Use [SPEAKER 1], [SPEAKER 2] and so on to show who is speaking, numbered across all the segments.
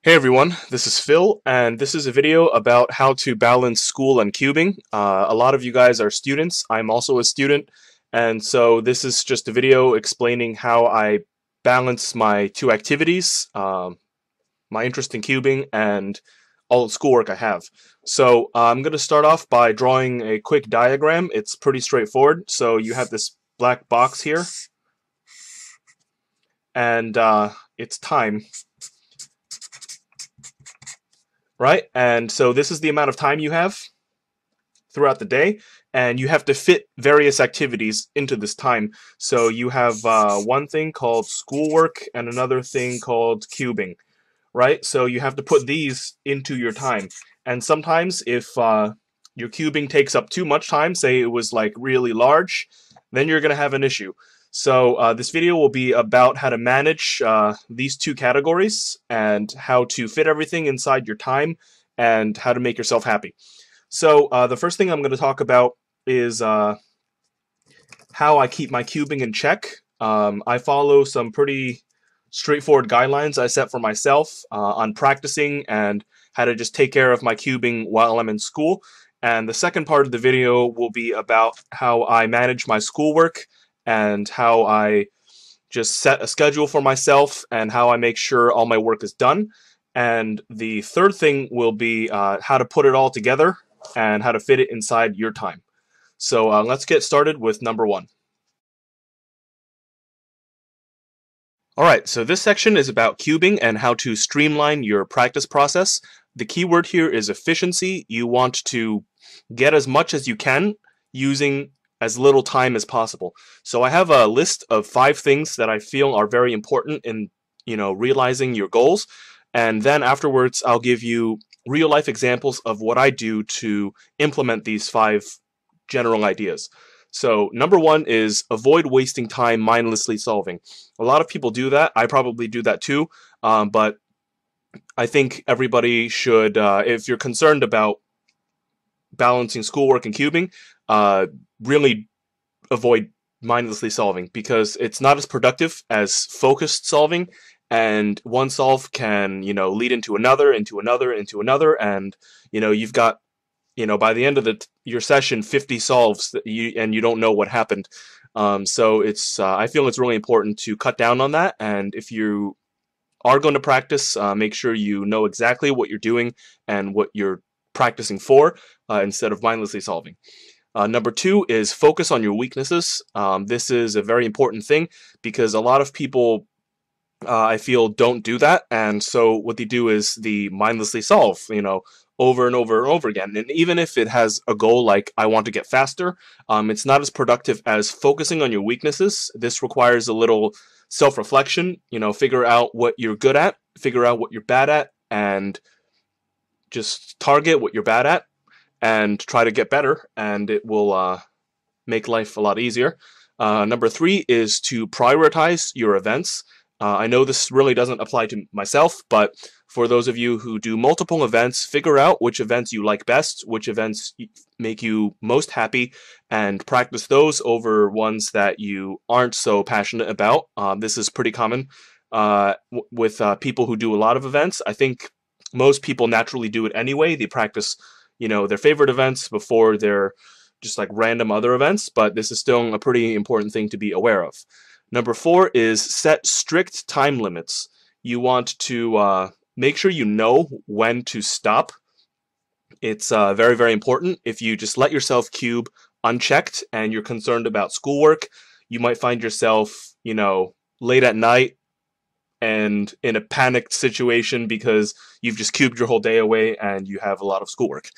[SPEAKER 1] Hey everyone, this is Phil, and this is a video about how to balance school and cubing. A lot of you guys are students. I'm also a student, and so this is just a video explaining how I balance my two activities, my interest in cubing and all the schoolwork I have. So I'm going to start off by drawing a quick diagram. It's pretty straightforward. So you have this black box here, and it's time. Right? And so this is the amount of time you have throughout the day, and you have to fit various activities into this time. So you have one thing called schoolwork and another thing called cubing, right? So you have to put these into your time. And sometimes if your cubing takes up too much time, say it was like really large, then you're going to have an issue. So this video will be about how to manage these two categories and how to fit everything inside your time and how to make yourself happy. So the first thing I'm going to talk about is how I keep my cubing in check. I follow some pretty straightforward guidelines I set for myself on practicing and how to just take care of my cubing while I'm in school. And the second part of the video will be about how I manage my schoolwork and how I just set a schedule for myself and how I make sure all my work is done. And the third thing will be how to put it all together and how to fit it inside your time. So let's get started with number one. Alright, so this section is about cubing and how to streamline your practice process. The key word here is efficiency. You want to get as much as you can using as little time as possible. So I have a list of 5 things that I feel are very important in, realizing your goals. And then afterwards, I'll give you real life examples of what I do to implement these 5 general ideas. So number 1 is avoid wasting time mindlessly solving. A lot of people do that. I probably do that too. But I think everybody should, if you're concerned about balancing schoolwork and cubing, really avoid mindlessly solving because it's not as productive as focused solving, and one solve can lead into another, and you've got by the end of your session 50 solves that you don't know what happened. So it's I feel it's really important to cut down on that, and if you are going to practice, make sure you know exactly what you're doing and what you're practicing for instead of mindlessly solving. Number 2 is focus on your weaknesses. This is a very important thing because a lot of people, I feel, don't do that, and so what they do is they mindlessly solve, over and over and over again. And even if it has a goal like I want to get faster, it's not as productive as focusing on your weaknesses. This requires a little self-reflection. Figure out what you're good at, figure out what you're bad at, and just target what you're bad at and try to get better, and it will make life a lot easier. Number 3 is to prioritize your events. I know this really doesn't apply to myself, but for those of you who do multiple events, figure out which events you like best, which events make you most happy, and practice those over ones that you aren't so passionate about. This is pretty common with people who do a lot of events. I think most people naturally do it anyway. They practice their favorite events before their just like random other events, but this is still a pretty important thing to be aware of. Number 4 is set strict time limits. You want to make sure you know when to stop. It's very, very important. If you just let yourself cube unchecked and you're concerned about schoolwork, you might find yourself, late at night and in a panicked situation because you've just cubed your whole day away and you have a lot of schoolwork.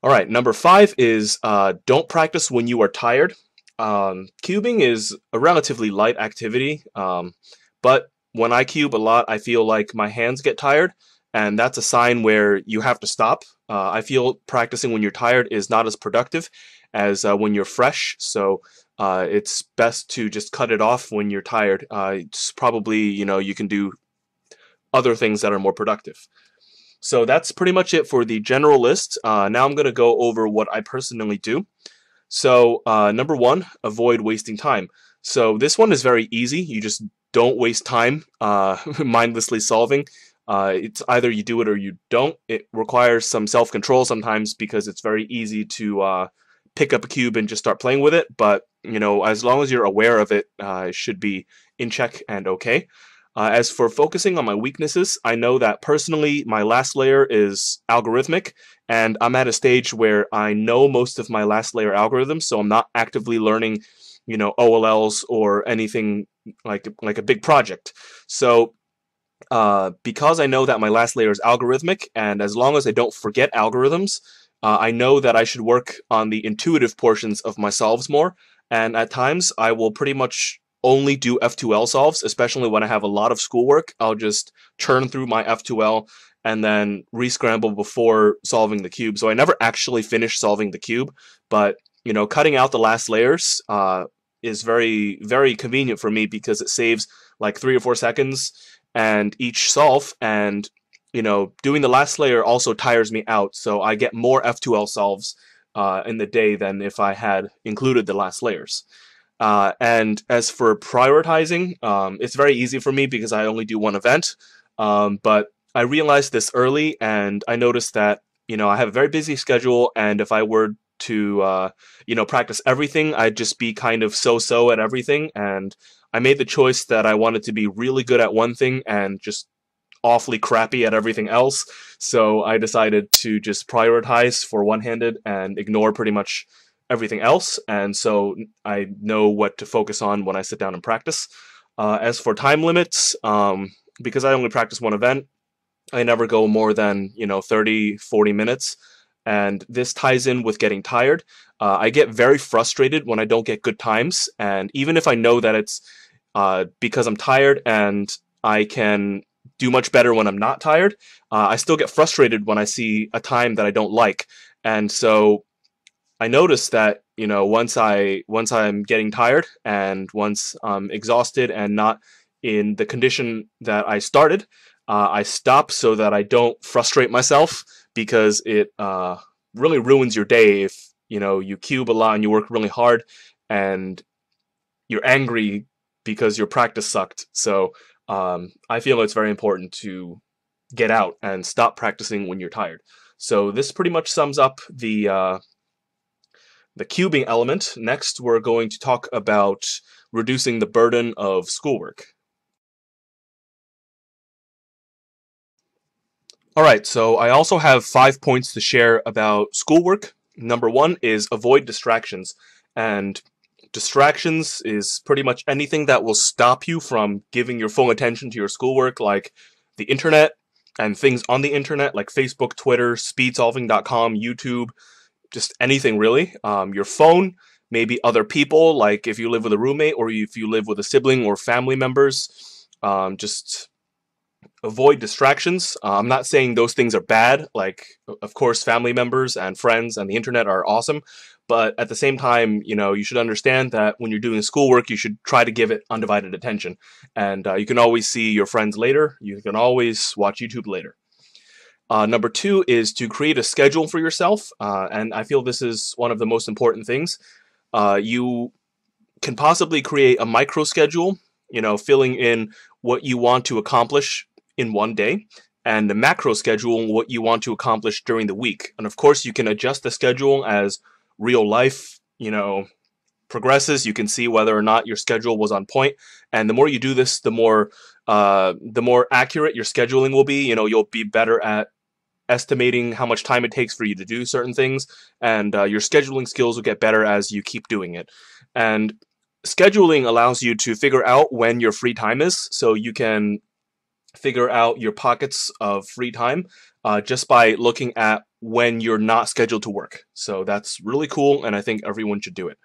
[SPEAKER 1] All right, number 5 is don't practice when you are tired. Cubing is a relatively light activity, but when I cube a lot, I feel like my hands get tired, and that's a sign where you have to stop. I feel practicing when you're tired is not as productive as when you're fresh, so it's best to just cut it off when you're tired. It's probably, you can do other things that are more productive. So that's pretty much it for the general list. Now I'm going to go over what I personally do. So number one, avoid wasting time. So this one is very easy. You just don't waste time mindlessly solving. It's either you do it or you don't. It requires some self-control sometimes because it's very easy to pick up a cube and just start playing with it. But as long as you're aware of it, it should be in check and okay. As for focusing on my weaknesses, I know that personally my last layer is algorithmic, and I'm at a stage where I know most of my last layer algorithms, so I'm not actively learning, OLLs or anything like a big project. So because I know that my last layer is algorithmic, and as long as I don't forget algorithms, I know that I should work on the intuitive portions of my solves more, and at times I will pretty much only do F2L solves, especially when I have a lot of schoolwork. I'll just churn through my F2L and then rescramble before solving the cube. So I never actually finish solving the cube, but cutting out the last layers is very, very convenient for me because it saves like 3 or 4 seconds and each solve, and doing the last layer also tires me out, so I get more F2L solves in the day than if I had included the last layers. And as for prioritizing, it's very easy for me because I only do one event. But I realized this early, and I noticed that I have a very busy schedule, and if I were to practice everything, I'd just be kind of so-so at everything. And I made the choice that I wanted to be really good at one thing and just awfully crappy at everything else. So I decided to just prioritize for one-handed and ignore pretty much everything else, and so I know what to focus on when I sit down and practice. As for time limits, because I only practice one event, I never go more than 30, 40 minutes, and this ties in with getting tired. I get very frustrated when I don't get good times, and even if I know that it's because I'm tired and I can do much better when I'm not tired, I still get frustrated when I see a time that I don't like, and so I noticed that once I'm getting tired and once I'm exhausted and not in the condition that I started, I stop so that I don't frustrate myself, because it really ruins your day if you cube a lot and you work really hard and you're angry because your practice sucked. So I feel it's very important to get out and stop practicing when you're tired. So this pretty much sums up the cubing element. Next, we're going to talk about reducing the burden of schoolwork. Alright, so I also have 5 points to share about schoolwork. Number one is avoid distractions. And distractions is pretty much anything that will stop you from giving your full attention to your schoolwork, like the internet and things on the internet like Facebook, Twitter, speedsolving.com, YouTube, just anything really. Your phone, maybe other people, like if you live with a roommate or if you live with a sibling or family members. Just avoid distractions. I'm not saying those things are bad. Like, of course, family members and friends and the internet are awesome. But at the same time, you should understand that when you're doing schoolwork, you should try to give it undivided attention. And you can always see your friends later. You can always watch YouTube later. Number two is to create a schedule for yourself, and I feel this is one of the most important things. You can possibly create a micro schedule, filling in what you want to accomplish in one day, and a macro schedule, what you want to accomplish during the week. And of course, you can adjust the schedule as real life, progresses. You can see whether or not your schedule was on point, and the more you do this, the more accurate your scheduling will be. You'll be better at estimating how much time it takes for you to do certain things, and your scheduling skills will get better as you keep doing it. And scheduling allows you to figure out when your free time is, so you can figure out your pockets of free time just by looking at when you're not scheduled to work. So that's really cool, and I think everyone should do it.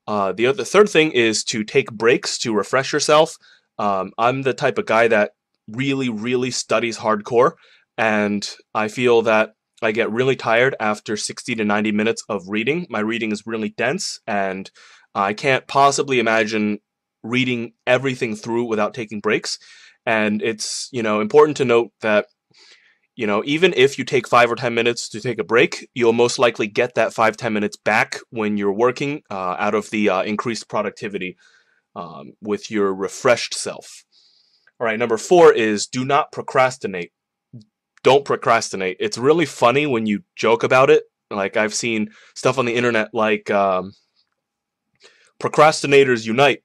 [SPEAKER 1] The third thing is to take breaks to refresh yourself. I'm the type of guy that really, really studies hardcore, and I feel that I get really tired after 60 to 90 minutes of reading. My reading is really dense, and I can't possibly imagine reading everything through without taking breaks. And it's important to note that even if you take 5 or 10 minutes to take a break, you'll most likely get that 5-10 minutes back when you're working out of the increased productivity with your refreshed self. All right, number 4 is do not procrastinate. Don't procrastinate. It's really funny when you joke about it. Like I've seen stuff on the internet like procrastinators unite,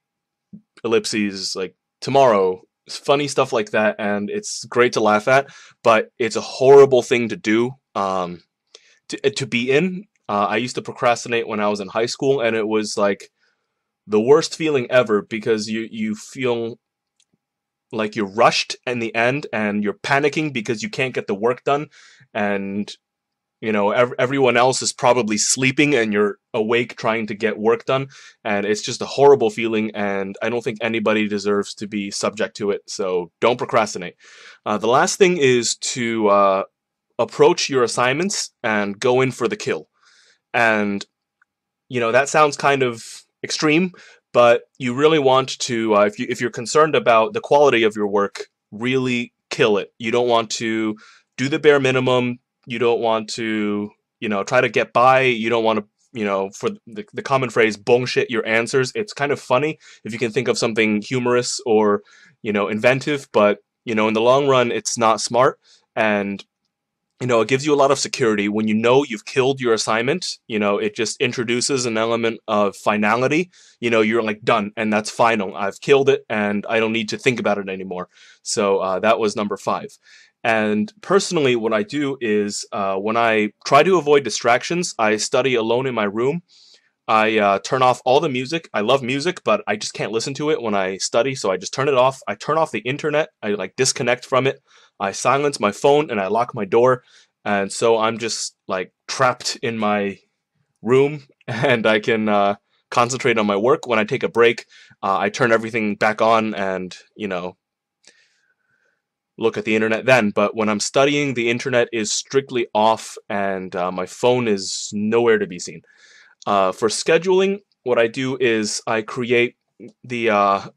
[SPEAKER 1] ellipses, like tomorrow. Funny stuff like that, and it's great to laugh at, but it's a horrible thing to do to be in. I used to procrastinate when I was in high school, and it was like the worst feeling ever because you feel like you're rushed in the end and you're panicking because you can't get the work done, and everyone else is probably sleeping and you're awake trying to get work done, and it's just a horrible feeling, and I don't think anybody deserves to be subject to it, so don't procrastinate. The last thing is to approach your assignments and go in for the kill. And, that sounds kind of extreme, but you really want to, if you're concerned about the quality of your work, really kill it. You don't want to do the bare minimum. You don't want to, try to get by. You don't want to, for the common phrase, bullshit your answers. It's kind of funny if you can think of something humorous or, inventive, but, in the long run, it's not smart. And, it gives you a lot of security when you've killed your assignment. It just introduces an element of finality. You're like done, and that's final. I've killed it, and I don't need to think about it anymore. So that was number 5. And personally, what I do is when I try to avoid distractions, I study alone in my room. I turn off all the music. I love music, but I just can't listen to it when I study, so I just turn it off. I turn off the internet. I disconnect from it. I silence my phone and I lock my door. And so I'm just like trapped in my room and I can concentrate on my work. When I take a break, I turn everything back on and, look at the internet then. But when I'm studying, the internet is strictly off and my phone is nowhere to be seen. For scheduling, what I do is I create the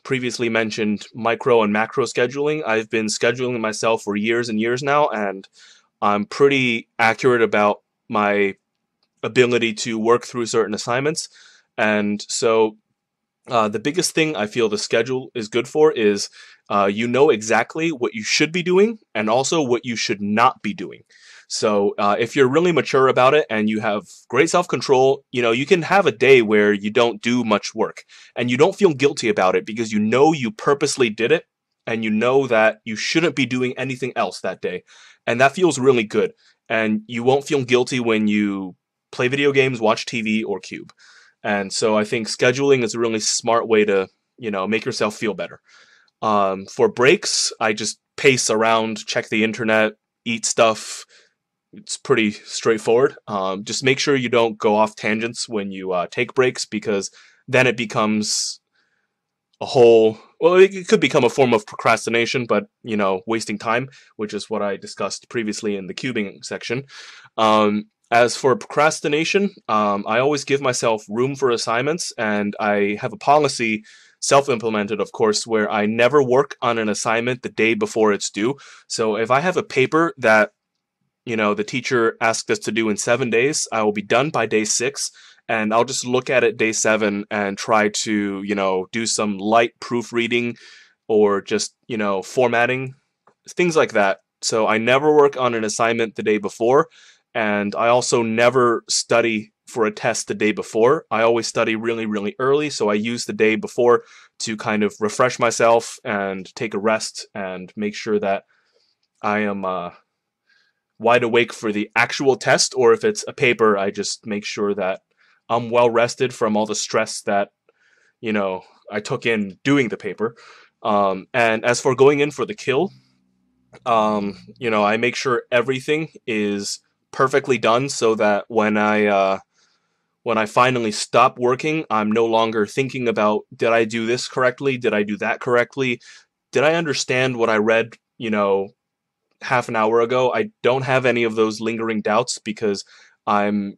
[SPEAKER 1] previously mentioned micro and macro scheduling. I've been scheduling myself for years and years now, and I'm pretty accurate about my ability to work through certain assignments. And so the biggest thing I feel the schedule is good for is exactly what you should be doing and also what you should not be doing. So if you're really mature about it and you have great self-control, you can have a day where you don't do much work and you don't feel guilty about it because you purposely did it and you know that you shouldn't be doing anything else that day. And that feels really good. And you won't feel guilty when you play video games, watch TV, or cube. And so I think scheduling is a really smart way to, make yourself feel better. For breaks, I just pace around, check the internet, eat stuff. It's pretty straightforward. Just make sure you don't go off tangents when you take breaks, because then it becomes it could become a form of procrastination, but, wasting time, which is what I discussed previously in the cubing section. As for procrastination, I always give myself room for assignments, and I have a policy, self-implemented, of course, where I never work on an assignment the day before it's due. So if I have a paper that the teacher asked us to do in 7 days, I will be done by day 6, and I'll just look at it day 7 and try to, do some light proofreading or just, formatting, things like that. So I never work on an assignment the day before, and I also never study for a test the day before. I always study really, really early, so I use the day before to kind of refresh myself and take a rest and make sure that I am wide awake for the actual test, or if it's a paper, I just make sure that I'm well rested from all the stress that, I took in doing the paper. And as for going in for the kill, I make sure everything is perfectly done so that when I finally stop working, I'm no longer thinking about, did I do this correctly? Did I do that correctly? Did I understand what I read, half an hour ago? I don't have any of those lingering doubts because I'm,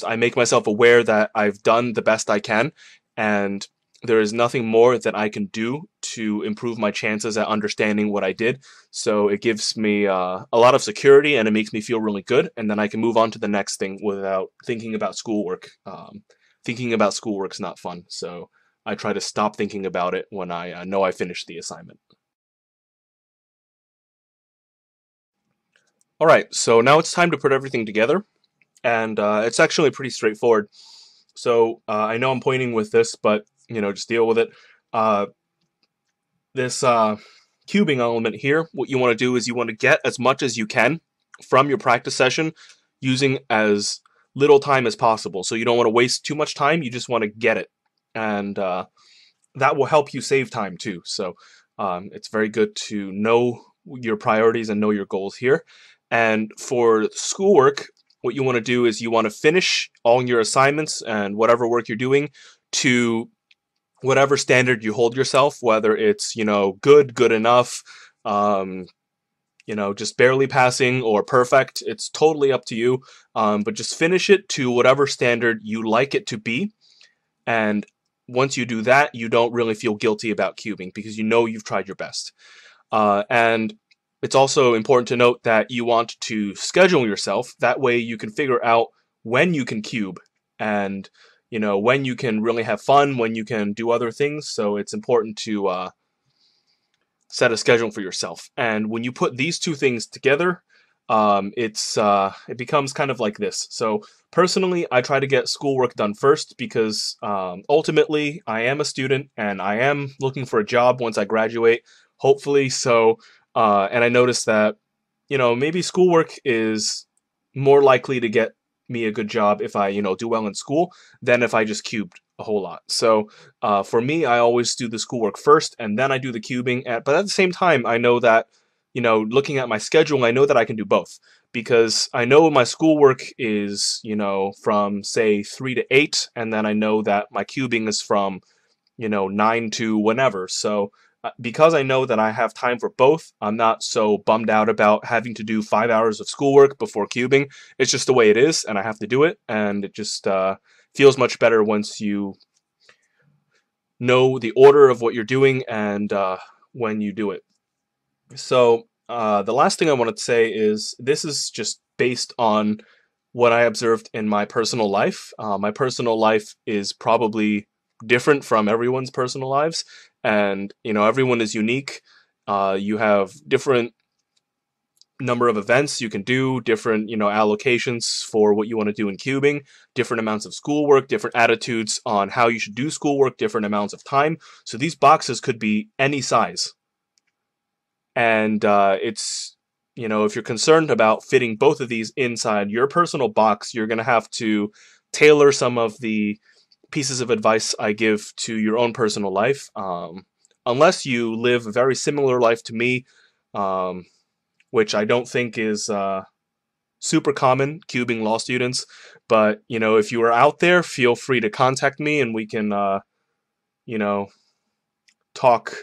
[SPEAKER 1] I make myself aware that I've done the best I can, and there is nothing more that I can do to improve my chances at understanding what I did. So it gives me a lot of security, and it makes me feel really good. And then I can move on to the next thing without thinking about schoolwork. Thinking about schoolwork's not fun. So I try to stop thinking about it when I know I finished the assignment. All right, so now it's time to put everything together, and it's actually pretty straightforward. So I know I'm pointing with this, but just deal with it. Uh, this cubing element here, what you want to do is you want to get as much as you can from your practice session using as little time as possible. So you don't want to waste too much time, you just want to get it. And that will help you save time too. So it's very good to know your priorities and know your goals here. And for schoolwork, what you want to do is you want to finish all your assignments and whatever work you're doing to whatever standard you hold yourself, whether it's, good enough, um, just barely passing or perfect. It's totally up to you. But just finish it to whatever standard you like it to be. And once you do that, you don't really feel guilty about cubing because you know you've tried your best. And it's also important to note that you want to schedule yourself. That way you can figure out when you can cube and, when you can really have fun, when you can do other things. So it's important to set a schedule for yourself. And when you put these two things together, it becomes kind of like this. So personally, I try to get schoolwork done first because ultimately I am a student and I am looking for a job once I graduate, hopefully. So, and I noticed that, maybe schoolwork is more likely to get me a good job if I, do well in school than if I just cubed a whole lot. So for me, I always do the schoolwork first and then I do the cubing. But at the same time, I know that, looking at my schedule, I know that I can do both because I know my schoolwork is, from say 3 to 8, and then I know that my cubing is from, 9 to whenever. So because I know that I have time for both, I'm not so bummed out about having to do 5 hours of schoolwork before cubing. It's just the way it is, and I have to do it, and it just feels much better once you know the order of what you're doing and when you do it. So the last thing I wanted to say is this is just based on what I observed in my personal life. My personal life is probably different from everyone's personal lives, and everyone is unique. You have different number of events you can do, different allocations for what you want to do in cubing, different amounts of schoolwork, different attitudes on how you should do schoolwork, different amounts of time. So these boxes could be any size. And it's, if you're concerned about fitting both of these inside your personal box, you're going to have to tailor some of the pieces of advice I give to your own personal life. Unless you live a very similar life to me, which I don't think is super common, cubing law students. But, if you are out there, feel free to contact me and we can, you know, talk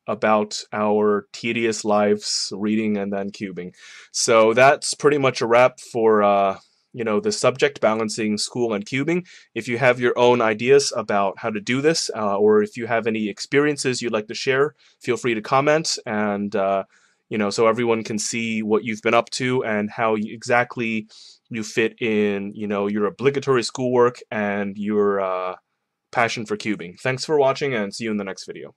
[SPEAKER 1] about our tedious lives reading and then cubing. So that's pretty much a wrap for the subject, balancing school and cubing. If you have your own ideas about how to do this, or if you have any experiences you'd like to share, feel free to comment, and so everyone can see what you've been up to and how exactly you fit in your obligatory schoolwork and your passion for cubing. Thanks for watching, and see you in the next video.